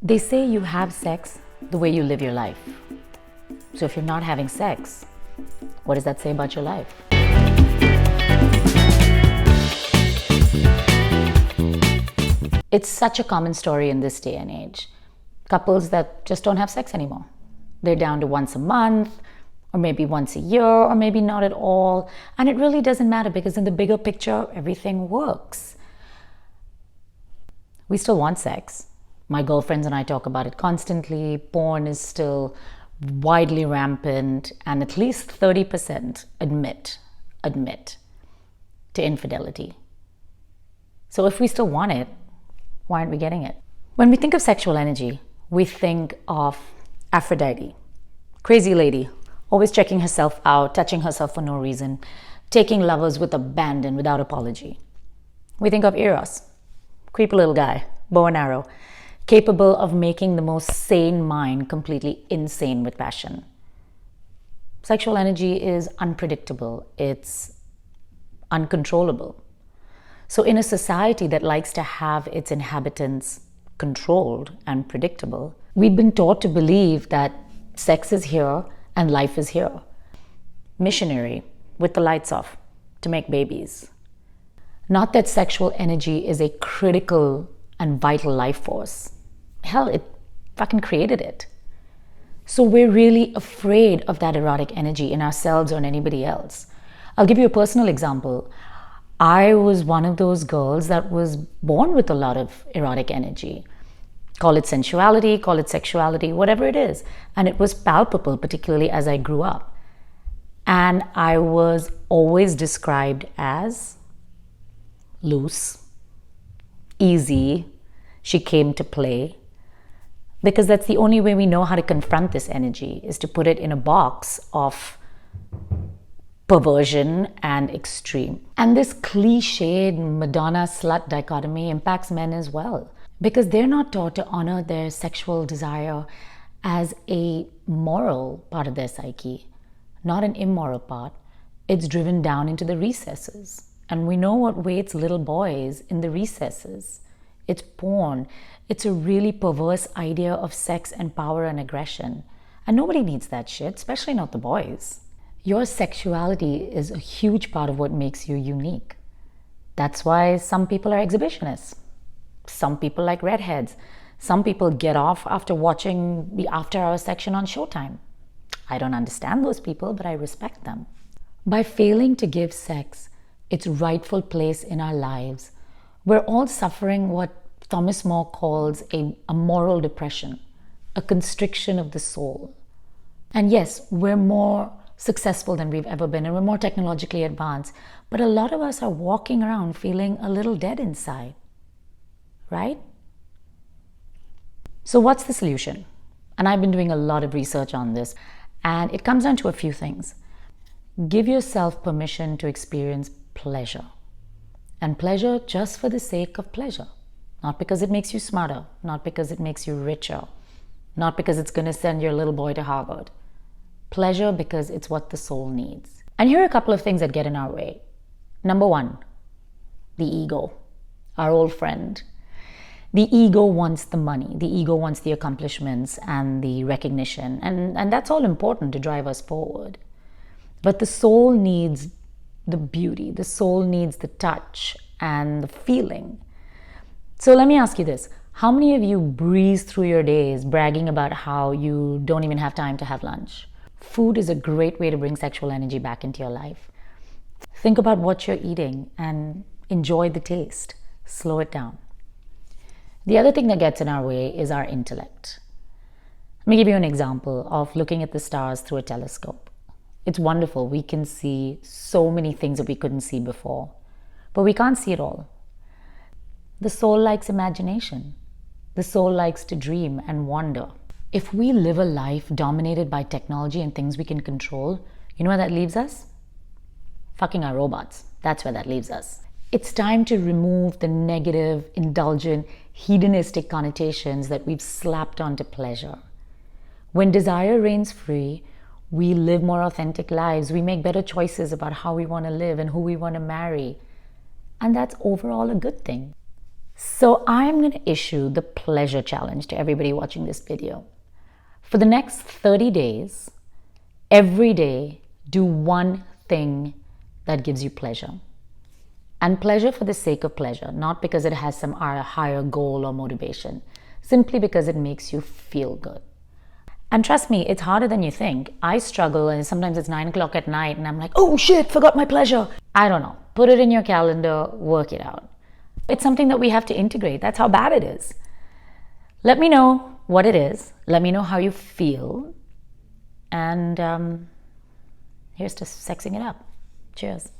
They say you have sex the way you live your life. So if you're not having sex, what does that say about your life? It's such a common story in this day and age. Couples that just don't have sex anymore. They're down to once a month, or maybe once a year, or maybe not at all. And it really doesn't matter because in the bigger picture, everything works. We still want sex. My girlfriends and I talk about it constantly. Porn is still widely rampant, and at least 30% admit to infidelity. So if we still want it, why aren't we getting it? When we think of sexual energy, we think of Aphrodite, crazy lady, always checking herself out, touching herself for no reason, taking lovers with abandon without apology. We think of Eros, creepy little guy, bow and arrow, capable of making the most sane mind completely insane with passion. Sexual energy is unpredictable, it's uncontrollable. So in a society that likes to have its inhabitants controlled and predictable, we've been taught to believe that sex is here and life is here. Missionary, with the lights off, to make babies. Not that sexual energy is a critical and vital life force. Hell, it fucking created it. So we're really afraid of that erotic energy in ourselves or in anybody else. I'll give you a personal example. I was one of those girls that was born with a lot of erotic energy. Call it sensuality, call it sexuality, whatever it is. And it was palpable, particularly as I grew up. And I was always described as loose, easy, she came to play. Because that's the only way we know how to confront this energy, is to put it in a box of perversion and extreme. And this cliched Madonna slut dichotomy impacts men as well, because they're not taught to honor their sexual desire as a moral part of their psyche, not an immoral part. It's driven down into the recesses. And we know what waits little boys in the recesses. It's porn. It's a really perverse idea of sex and power and aggression. And nobody needs that shit, especially not the boys. Your sexuality is a huge part of what makes you unique. That's why some people are exhibitionists. Some people like redheads. Some people get off after watching the after-hours section on Showtime. I don't understand those people, but I respect them. By failing to give sex its rightful place in our lives, we're all suffering what Thomas More calls a moral depression, a constriction of the soul. And yes, we're more successful than we've ever been, and we're more technologically advanced, but a lot of us are walking around feeling a little dead inside, right? So what's the solution? And I've been doing a lot of research on this, and it comes down to a few things. Give yourself permission to experience pleasure, and pleasure just for the sake of pleasure. Not because it makes you smarter, not because it makes you richer, not because it's going to send your little boy to Harvard. Pleasure because it's what the soul needs. And here are a couple of things that get in our way. Number one, the ego, our old friend. The ego wants the money, the ego wants the accomplishments and the recognition, and that's all important to drive us forward. But the soul needs the beauty, the soul needs the touch and the feeling. So let me ask you this. How many of you breeze through your days bragging about how you don't even have time to have lunch? Food is a great way to bring sexual energy back into your life. Think about what you're eating and enjoy the taste. Slow it down. The other thing that gets in our way is our intellect. Let me give you an example of looking at the stars through a telescope. It's wonderful. We can see so many things that we couldn't see before, but we can't see it all. The soul likes imagination. The soul likes to dream and wonder. If we live a life dominated by technology and things we can control, you know where that leaves us? Fucking our robots. That's where that leaves us. It's time to remove the negative, indulgent, hedonistic connotations that we've slapped onto pleasure. When desire reigns free, we live more authentic lives. We make better choices about how we want to live and who we want to marry. And that's overall a good thing. So I'm going to issue the pleasure challenge to everybody watching this video. For the next 30 days, every day, do one thing that gives you pleasure. And pleasure for the sake of pleasure, not because it has some higher goal or motivation, simply because it makes you feel good. And trust me, it's harder than you think. I struggle, and sometimes it's 9 o'clock at night and I'm like, oh shit, forgot my pleasure. I don't know. Put it in your calendar, work it out. It's something that we have to integrate. That's how bad it is. Let me know what it is. Let me know how you feel. And here's to sexing it up. Cheers.